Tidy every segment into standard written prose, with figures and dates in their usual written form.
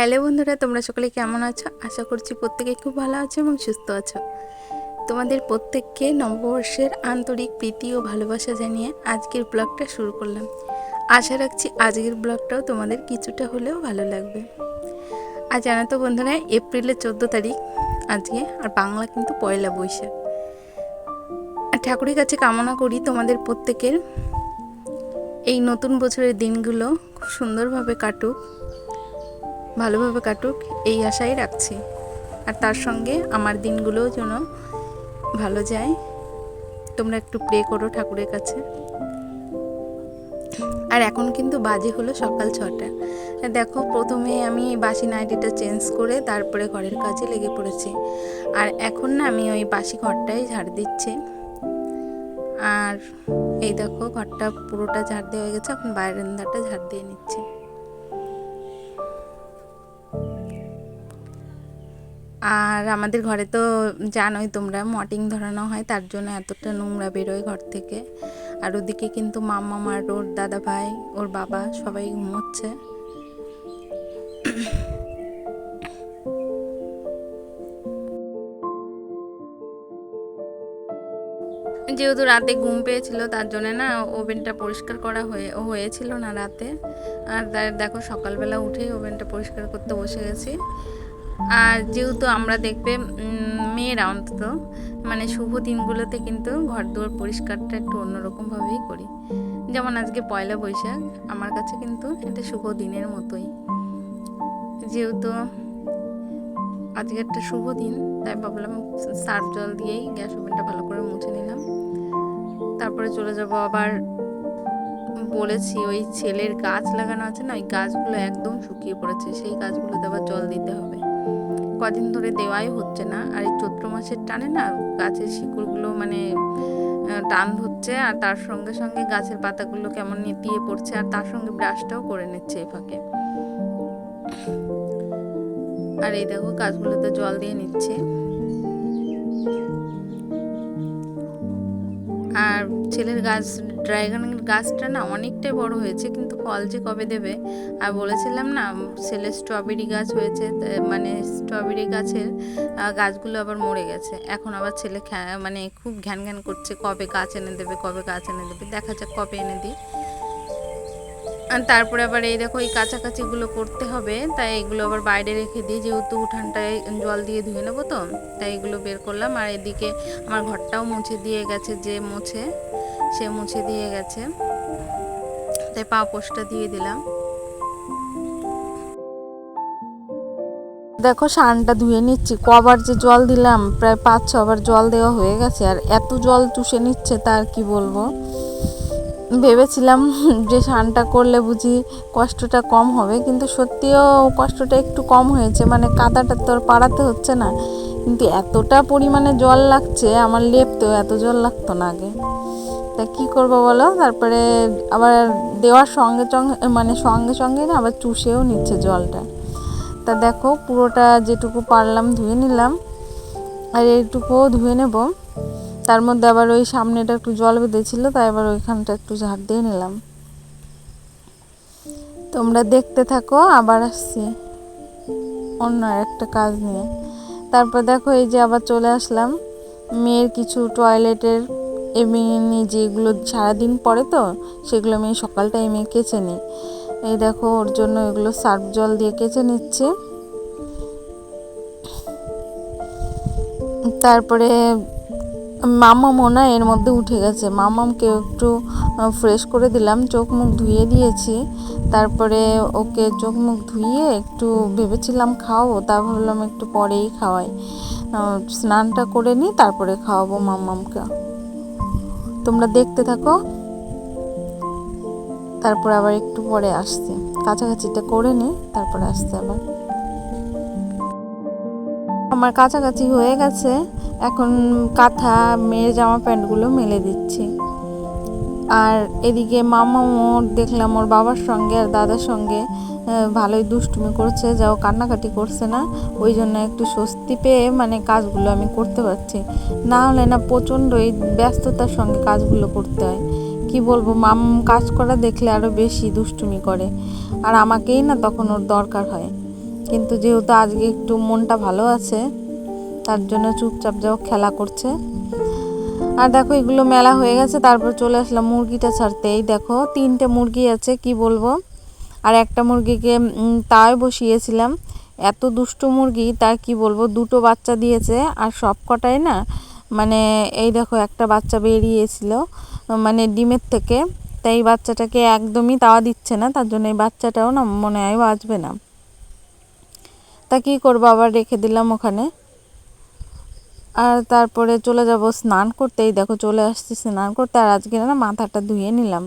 Hello বন্ধুরা, তোমরা সকলে কেমন আছো? আশা করছি প্রত্যেকে খুব ভালো আছো এবং সুস্থ আছো। তোমাদের প্রত্যেককে নববর্ষের আন্তরিক প্রীতি ও ভালোবাসা জানিয়ে আজকের ব্লগটা শুরু করলাম। আশা রাখছি আজকের ব্লগটাও তোমাদের কিছুটা হলেও ভালো লাগবে। আজ জানো তো বন্ধুরা, এপ্রিলের 14 তারিখ আজকে, আর বাংলা কিন্তু পয়লা বৈশাখ। ঠাকুরের কাছে কামনা করি তোমাদের প্রত্যেকের এই নতুন বছরের দিনগুলো খুব সুন্দরভাবে কাটুক, ভালোভাবে কাটুক, এই আশাই রাখছি। আর তার সঙ্গে আমার দিনগুলোও যেন ভালো যায়। তোমরা একটু প্রে করো ঠাকুরের কাছে। আর এখন কিন্তু বাজে হলো সকাল 6টা। দেখো, প্রথমে আমি বাসি নাইটিটা চেঞ্জ করে তারপরে ঘরের কাজে লেগে পড়েছি। আর এখন না আমি ওই বাসি ঘরটাই ঝাড় দিচ্ছি। আর এই দেখো, ঘরটা পুরোটা ঝাড় দেওয়া হয়ে গেছে, এখন বারান্দাটা ঝাড় দিয়ে নিচ্ছি। আর আমাদের ঘরে তো জানোই তোমরা, মর্টিন ধরানো হয়, তার জন্য এতটা নোংরা বেরোয় ঘর থেকে। আর ওদিকে কিন্তু মাম্মা, আর ওর দাদা ভাই, ওর বাবা সবাই ঘুমোচ্ছে। যেহেতু রাতে ঘুম পেয়েছিল, তার জন্য না ওভেনটা পরিষ্কার করা হয়েছিল না রাতে। আর দেখো, সকালবেলা উঠেই ওভেনটা পরিষ্কার করতে বসে গেছি। আর যেহেতু আমরা দেখবে মেয়েরা অন্তত মানে শুভ দিনগুলোতে কিন্তু ঘর দুয়ার পরিষ্কারটা একটু অন্যরকমভাবেই করি। যেমন আজকে পয়লা বৈশাখ, আমার কাছে কিন্তু এটা শুভ দিনের মতোই। যেহেতু আজকে একটা শুভ দিন, তাই ভাবলাম সার্ফ জল দিয়েই গ্যাস ওভেনটা ভালো করে মুছে নিলাম। তারপরে চলে যাব। আবার বলেছি, ওই ছেলের গাছ লাগানো আছে না, ওই গাছগুলো একদম শুকিয়ে পড়েছে, সেই গাছগুলোতে আবার জল দিতে হবে। কদিন ধরে দেওয়াই হচ্ছে না। আর এই চৈত্র মাসের টানে না গাছের শিকড়গুলো মানে টান ধরছে, আর তার সঙ্গে সঙ্গে গাছের পাতাগুলো কেমন নেতিয়ে পড়ছে, আর তার সঙ্গে ব্রাশটাও করে নিচ্ছে এই ফাঁকে। আর এই দেখো, গাছগুলোতে জল দিয়ে নিচ্ছে। আর ছেলের গাছ, ড্রাগনের গাছটা না অনেকটাই বড় হয়েছে, কিন্তু ফল যে কবে দেবে। আর বলেছিলাম না, ছেলের স্ট্রবেরি গাছ হয়েছে, মানে স্ট্রবেরি গাছের গাছগুলো আবার মরে গেছে। এখন আবার ছেলে মানে খুব ঘ্যান ঘ্যান করছে, কবে গাছ এনে দেবে, কবে গাছ এনে দেবে। দেখা যাক কবে এনে দিই। আর তারপরে আবার এই দেখো, এই কাছাকাছিগুলো করতে হবে, তাই এগুলো আবার বাইরে রেখে দিই, যেহেতু উঠানটায় জল দিয়ে ধুয়ে নেবো তো, তাই এগুলো বের করলাম। আর এদিকে আমার ঘরটাও মুছে দিয়ে গেছে, যে মুছে সে মুছে দিয়ে গেছে, তাই পা পোছটা দিয়ে দিলাম। দেখো, সানটা ধুয়ে নিচ্ছি, কবার যে জল দিলাম, প্রায় 5-6 বার জল দেওয়া হয়ে গেছে। আর এত জল চুষে নিচ্ছে, তার কি বলবো। ভেবেছিলাম যে স্নানটা করলে বুঝি কষ্টটা কম হবে, কিন্তু সত্যিও কষ্টটা একটু কম হয়েছে। মানে কাদাটা তো আর পাড়াতে হচ্ছে না, কিন্তু এতটা পরিমাণে জল লাগছে, আমার লেপতেও এত জল লাগতো না আগে। তা কী করবো বলো। তারপরে আবার দেওয়ার সঙ্গে সঙ্গে না আবার চুষেও নিচ্ছে জলটা। তা দেখো, পুরোটা যেটুকু পারলাম ধুয়ে নিলাম, আর এইটুকুও ধুয়ে নেব। তার মধ্যে আবার ওই সামনেটা একটু জল বেঁধেছিল, তাই আবার ওইখানটা একটু ঝাড় দিয়ে নিলাম। তোমরা দেখতে থাকো, আবার আসছি অন্য একটা কাজ নিয়ে। তারপর দেখো, এই যে আবার চলে আসলাম মেয়ের কিছু টয়লেটের এমনি যেগুলো সারাদিন পরে, তো সেগুলো আমি সকাল টাইমে কেচে নিই। এই দেখো, ওর জন্য এগুলো সার্ফ জল দিয়ে কেচে নিচ্ছে। তারপরে মামামও না এর মধ্যে উঠে গেছে, মামামকে একটু ফ্রেশ করে দিলাম, চোখ মুখ ধুয়ে দিয়েছি। তারপরে ওকে চোখ মুখ ধুয়ে একটু ভেবেছিলাম খাওয়াবো, তা ভাবলাম একটু পরেই খাওয়াই, স্নানটা করে নিই, তারপরে খাওয়াবো মামামকে। তোমরা দেখতে থাকো। তারপরে আবার একটু পরে আসছি, কাছাকাছিটা করে নিই, তারপরে আসতে আবার। আমার কাছাকাছি হয়ে গেছে, এখন কাঁথা মেয়ের জামা প্যান্টগুলো মেলে দিচ্ছি। আর এদিকে মামাও দেখলাম ওর বাবার সঙ্গে আর দাদার সঙ্গে ভালোই দুষ্টুমি করছে, যাও কান্নাকাটি করছে না, ওই জন্য একটু স্বস্তি পেয়ে মানে কাজগুলো আমি করতে পারছি। না হলে না প্রচণ্ড এই ব্যস্ততার সঙ্গে কাজগুলো করতে হয়। কি বলবো, কাজ করা দেখলে আরও বেশি দুষ্টুমি করে, আর আমাকেই না তখন ওর দরকার হয়। কিন্তু যেহেতু আজকে একটু মনটা ভালো আছে তার জন্য চুপচাপ যাও খেলা করছে। আর দেখো এগুলো মেলা হয়ে গেছে, তারপর চলে আসলাম মুরগিটা ছাড়তে। এই দেখো 3টে মুরগি আছে, কি বলবো। আর একটা মুরগিকে তাই বসিয়েছিলাম, এত দুষ্ট মুরগি তার কি বলবো, 2টো বাচ্চা দিয়েছে। আর সব কটাই না মানে এই দেখো একটা বাচ্চা বেরিয়েছিল মানে ডিমের থেকে, তাই এই বাচ্চাটাকে একদমই তাওয়া দিচ্ছে না, তার জন্য এই বাচ্চাটাও না মনে হয় বাঁচবে না। তা কী করবো, আবার রেখে দিলাম ওখানে। আর তারপরে চলে যাব স্নান করতে। এই দেখো চলে আসছি স্নান করতে, আর আজকে না মাথাটা ধুয়ে নিলাম।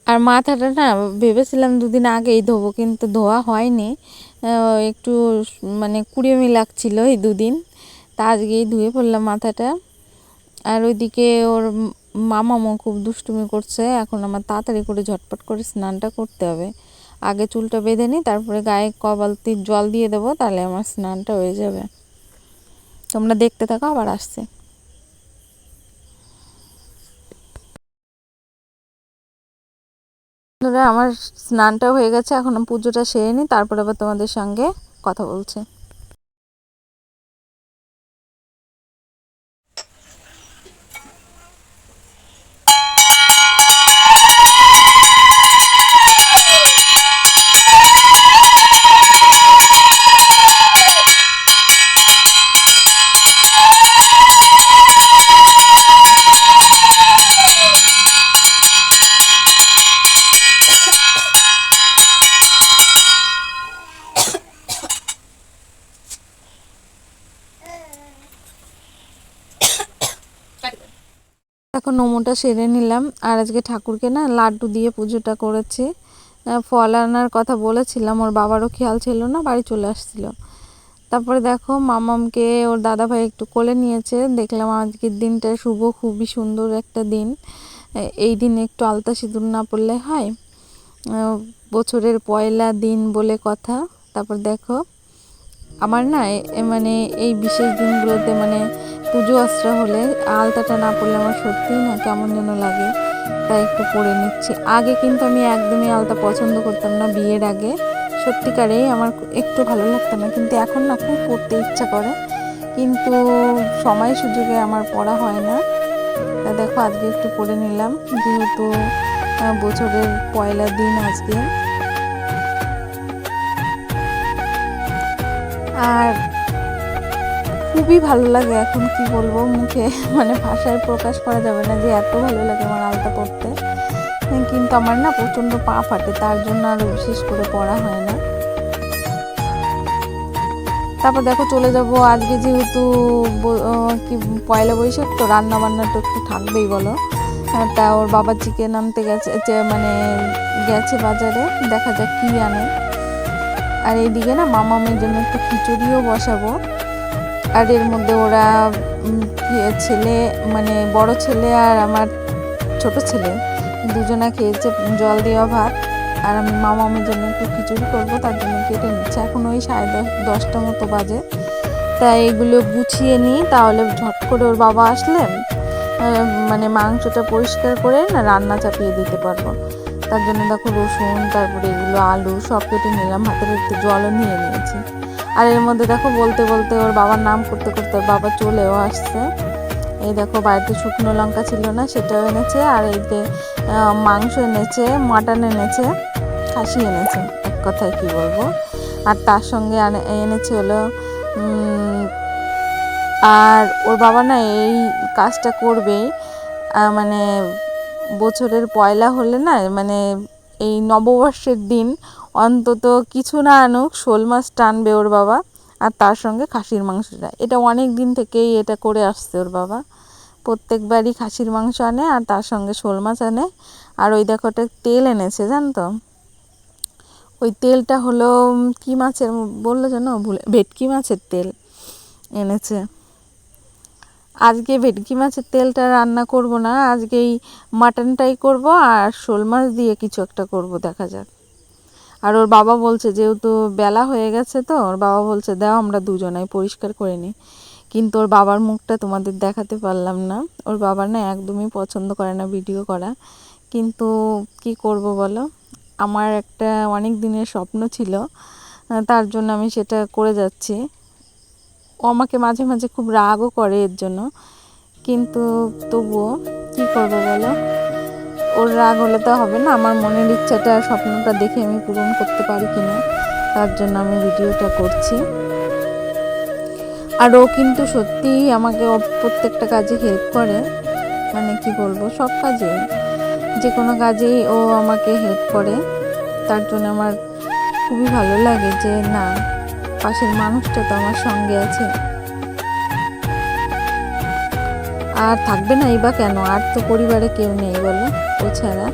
আর মাথাটা না ভেবেছিলাম 2 দিন আগেই ধোবো, কিন্তু ধোয়া হয়নি, একটু মানে কুড়েমি লাগছিল এই 2 দিন, তা আজকেই ধুয়ে পড়লাম মাথাটা। আর ওইদিকে ওর মামামও খুব দুষ্টুমি করছে, এখন আমার তাড়াতাড়ি করে ঝটপট করে স্নানটা করতে হবে। আগে চুলটা বেঁধে নিই, তারপরে গায়ে কপালতির জল দিয়ে দেবো, তাহলে আমার স্নানটা হয়ে যাবে। তোমরা দেখতে থাকো, আবার আসছে। বন্ধুরা আমার স্নানটা হয়ে গেছে, এখন পুজোটা সেরে নিই, তারপর আবার তোমাদের সঙ্গে কথা বলছে। এখন নমুটা সেরে নিলাম, আর আজকে ঠাকুরকে না লাড্ডু দিয়ে পুজোটা করেছি। ফল আনার কথা বলেছিলাম, ওর বাবারও খেয়াল ছিল না, বাড়ি চলে আসছিল। তারপরে দেখো মামামকে ওর দাদা ভাই একটু কোলে নিয়েছে, দেখলাম আজকের দিনটা শুভ, খুবই সুন্দর একটা দিন। এই দিনে একটু আলতা সিঁদুর না পড়লে হয়, বছরের পয়লা দিন বলে কথা। তারপর দেখো আমার না মানে এই বিশেষ দিনগুলোতে মানে পুজো আশ্রা হলে আলতাটা না পড়লে আমার সত্যিই না কেমন যেন লাগে, তাই একটু পরে নিচ্ছি। আগে কিন্তু আমি একদমই আলতা পছন্দ করতাম না, বিয়ের আগে সত্যিকারেই আমার একটু ভালো লাগতো না, কিন্তু এখন না খুব পড়তে ইচ্ছা করে, কিন্তু সময় সুযোগে আমার পড়া হয় না। তা দেখো আজকে একটু পরে নিলাম, যেহেতু বছরের পয়লা দিন আজকে। আর খুবই ভালো লাগে, এখন কি বলবো, মুখে মানে ভাষায় প্রকাশ করা যাবে না যে এত ভালো লাগে আমার আলতা পরতে। কিন্তু আমার না প্রচণ্ড পা ফাটে, তার জন্য আরও বিশেষ করে পড়া হয় না। তারপর দেখো চলে যাব আজকে, যেহেতু কি পয়লা বৈশাখ, তো রান্না বান্না তো একটু থাকবেই বলো। তা ওর বাবা চিকেন আনতে গেছে, মানে গেছে বাজারে, দেখা যাক কী আনে। আর এইদিকে না মামামের জন্য একটু খিচুড়িও বসাবো। আর এর মধ্যে ওরা ছেলে মানে বড় ছেলে আর আমার ছোট ছেলে দুজনা খেয়েছে জল দেওয়া ভাত, আর আমি মামামের জন্য একটু খিচুড়ি করবো, তার জন্য কেটে নিচ্ছে। এখন ওই 10:30 মতো বাজে, তাই এগুলো গুছিয়ে নিই, তাহলে ঝট করে ওর বাবা আসলে মানে মাংসটা পরিষ্কার করে না রান্না চাপিয়ে দিতে পারবো। তার জন্য দেখো রসুন, তারপরে এগুলো আলু সব কেটে নিলাম, হাতের একটু জলও নিয়ে নিয়েছি। আর এর মধ্যে দেখো বলতে বলতে ওর বাবার নাম করতে করতে ওর বাবা চলেও আসছে। এই দেখো বাড়িতে শুকনো লঙ্কা ছিল না, সেটাও এনেছে। আর এই যে মাংস এনেছে, মাটন এনেছে, খাসি এনেছে, এক কথায় কি বলবো। আর তার সঙ্গে এনেছে হলো আর ওর বাবা না এই কাজটা করবেই, মানে বছরের পয়লা হলে না মানে এই নববর্ষের দিন অন্তত কিছু না আনুক, শোল মাছ টানবে ওর বাবা, আর তার সঙ্গে খাসির মাংসটা। এটা অনেক দিন থেকেই এটা করে আসছে ওর বাবা, প্রত্যেকবারই খাসির মাংস আনে আর তার সঙ্গে শোল মাছ আনে। আর ওই দেখো ওটা তেল এনেছে, জানো তো, ওই তেলটা হলো কী মাছের বললো যেন, ভেটকি মাছের তেল এনেছে। আজকে ভেটকি মাছের তেলটা রান্না করব না, আজকে এই মাটনটাই করব, আর শোল মাছ দিয়ে কিছু একটা করব, দেখা যাক। আর ওর বাবা বলছে, যেহেতু বেলা হয়ে গেছে, তো ওর বাবা বলছে দাও আমরা দুজনাই পরিষ্কার করে নিই। কিন্তু ওর বাবার মুখটা তোমাদের দেখাতে পারলাম না, ওর বাবা না একদমই পছন্দ করে না ভিডিও করা, কিন্তু কি করব বলো, আমার একটা অনেক দিনের স্বপ্ন ছিল, তার জন্য আমি সেটা করে যাচ্ছি। ও আমাকে মাঝে মাঝে খুব রাগও করে এর জন্য, কিন্তু তবুও কী করবো বলো, ওর রাগ হলে তো হবে না। আমার মনের ইচ্ছাটা, স্বপ্নটা দেখে আমি পূরণ করতে পারি কিনা, তার জন্য আমি ভিডিওটা করছি। আর ও কিন্তু সত্যিই আমাকে প্রত্যেকটা কাজে হেল্প করে, মানে কি বলবো, সব কাজে, যে কোনো কাজেই ও আমাকে হেল্প করে। তার জন্য আমার খুবই ভালো লাগে যে না, পাশের মানুষটা তো আমার সঙ্গে আছে। আর থাকবে না বা কেন, আর তো পরিবারে কেউ নেই বলো ও ছাড়া।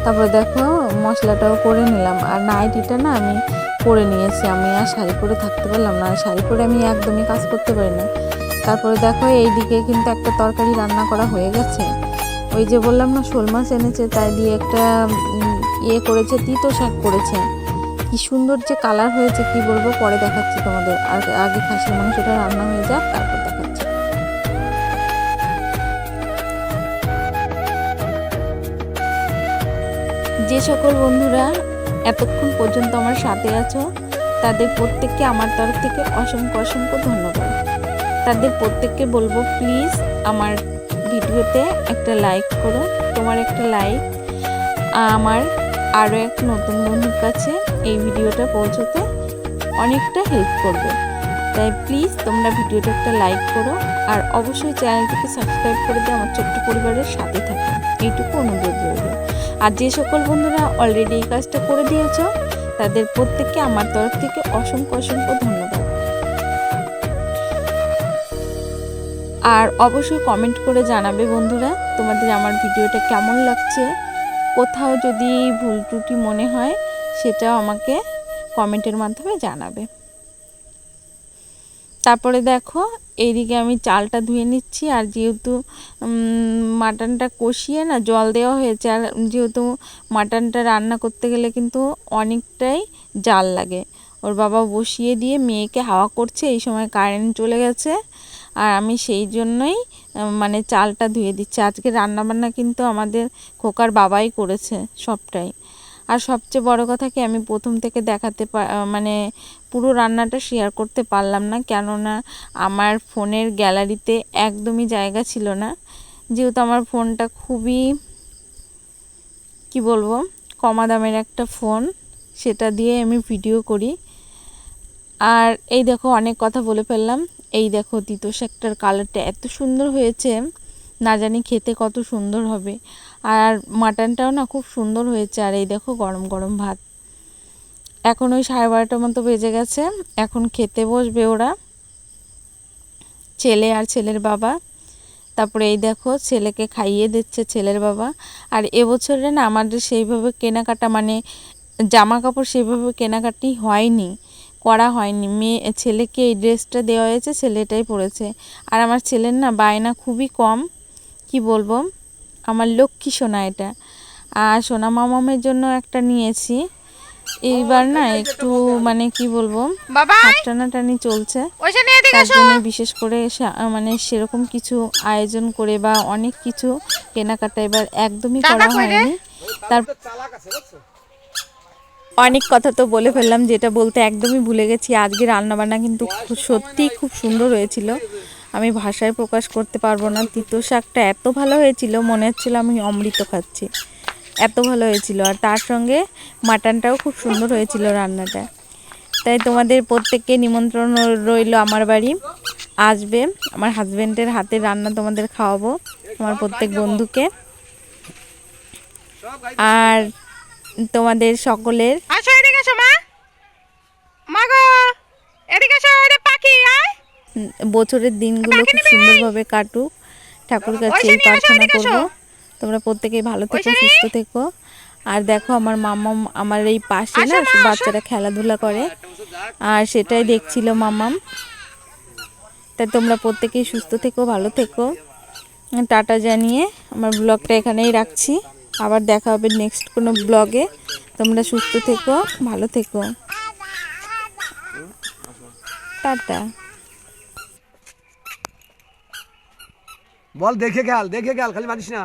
তারপর দেখো মশলাটাও করে নিলাম, আর নাইটিটা না আমি পরে নিয়েছি। আমি আর শাড়ি পরে থাকতে পারলাম না, শাড়ি পরে আমি একদমই কাজ করতে পারি না। তারপরে দেখো এইদিকে কিন্তু একটা তরকারি রান্না করা হয়ে গেছে। ওই যে বললাম না, শোল মাছ এনেছে, তাই দিয়ে একটা করেছে, তিতো শাক করেছে। কি সুন্দর যে কালার হয়েছে, কি বলবো, পরে দেখাচ্ছি তোমাদের। আর আগে খাসির মাংসটা রান্না হয়ে যাক, তারপর দেখাচ্ছি। যে সকল বন্ধুরা এতক্ষণ পর্যন্ত আমার সাথে আছো, তাদের প্রত্যেককে আমার তরফ থেকে অসংখ্য অসংখ্য ধন্যবাদ। তাদের প্রত্যেককে বলবো, প্লিজ আমার ভিডিওতে একটা লাইক করো। তোমার একটা লাইক আমার আরও এক নতুন বন্ধুর কাছে এই ভিডিওটা পৌঁছতে অনেকটা হেল্প করবে। তাই প্লিজ তোমরা ভিডিওটা একটা লাইক করো, আর অবশ্যই চ্যানেলটিকে সাবস্ক্রাইব করে দিয়ে আমার ছোট্ট পরিবারের সাথে থাকো, এইটুকু অনুরোধ রইল। আর যে সকল বন্ধুরা অলরেডি এই কাজটা করে দিয়েছো, তাদের প্রত্যেককে আমার তরফ থেকে অসংখ্য অসংখ্য ধন্যবাদ। আর অবশ্যই কমেন্ট করে জানাবে বন্ধুরা, তোমাদের আমার ভিডিওটা কেমন লাগছে। কোথাও যদি ভুল ত্রুটি মনে হয়, সেটাও আমাকে কমেন্টের মাধ্যমে জানাবে। তারপরে দেখো এইদিকে আমি চালটা ধুয়ে নিচ্ছি। আর যেহেতু মাটনটা কষিয়ে না জল দেওয়া হয়েছে, আর যেহেতু মাটনটা রান্না করতে গেলে কিন্তু অনেকটাই জাল লাগে। ওর বাবা বসিয়ে দিয়ে মেয়েকে হাওয়া করছে, এই সময় কারেন্ট চলে গেছে। আর আমি সেই জন্যই মানে চালটা ধুয়ে দিচ্ছি। আজকে রান্নাবান্না কিন্তু আমাদের খোকার বাবাই করেছে সবটাই। আর সবচেয়ে বড় কথা কি, আমি প্রথম থেকে মানে পুরো রান্নাটা শেয়ার করতে পারলাম না, কেননা আমার ফোনের গ্যালারিতে একদমই জায়গা ছিল না। যেহেতু আমার ফোনটা খুবই, কি বলবো, কমা দামের একটা ফোন, সেটা দিয়ে আমি ভিডিও করি। আর এই দেখো অনেক কথা বলে ফেললাম। এই দেখো তিতো শাকটার কালারটা এত সুন্দর হয়েছে, না জানি খেতে কত সুন্দর হবে। আর মাটনটাও না খুব সুন্দর হয়েছে। আর এই দেখো গরম গরম ভাত। এখন ওই 12:30টার মতো বেজে গেছে, এখন খেতে বসবে ওরা, ছেলে আর ছেলের বাবা। তারপরে এই দেখো ছেলেকে খাইয়ে দিচ্ছে ছেলের বাবা। আর এবছরে না আমাদের সেইভাবে কেনাকাটা, মানে জামা কাপড় সেইভাবে কেনাকাটি হয়নি, করা হয়নি। ছেলেকে এই ড্রেসটা দেওয়া হয়েছে, ছেলেটাই পরেছে। আর আমার ছেলের না বায়না খুবই কম, কি বলবো, আমার লক্ষ্মী সোনা এটা। আর সোনা মামামের জন্য একটা নিয়েছি। এইবার না একটু মানে কি বলবো, হাত টানাটানি চলছে, তার জন্য বিশেষ করে মানে সেরকম কিছু আয়োজন করে বা অনেক কিছু কেনাকাটা এবার একদমই করা হয়নি। তার অনেক কথা তো বলে ফেললাম, যেটা বলতে একদমই ভুলে গেছি। আজকে রান্নাবান্না কিন্তু সত্যিই খুব সুন্দর হয়েছিল, আমি ভাষায় প্রকাশ করতে পারবো না। তিতো শাকটা এত ভালো হয়েছিল, মনে হচ্ছিল আমি অমৃত খাচ্ছি, এত ভালো হয়েছিল। আর তার সঙ্গে মাটনটাও খুব সুন্দর হয়েছিল রান্নাটা। তাই তোমাদের প্রত্যেককে নিমন্ত্রণ রইল আমার বাড়ি, আসবে। আমার হাজব্যান্ডের হাতের রান্না তোমাদের খাওয়াবো, আমার প্রত্যেক বন্ধুকে। আর তোমাদের সকলের বছরের দিনগুলো খুব সুন্দরভাবে কাটুক, ঠাকুর কাছে এই প্রার্থনা করব। তোমরা প্রত্যেকেই ভালো থেকো, সুস্থ থেকো। আর দেখো আমার মাম্মাম আমার এই পাশে না বাচ্চারা খেলাধুলা করে, আর সেটাই দেখছিল মাম্মাম। তাই তোমরা প্রত্যেকেই সুস্থ থেকো, ভালো থেকো। টাটা জানিয়ে আমার ব্লগটা এখানেই রাখছি, আবার দেখা হবে নেক্সট কোনো ব্লগে। তোমরা সুস্থ থেকো, ভালো থেকো, টাটা। বল দেখে খেয়াল খালি মারিস না।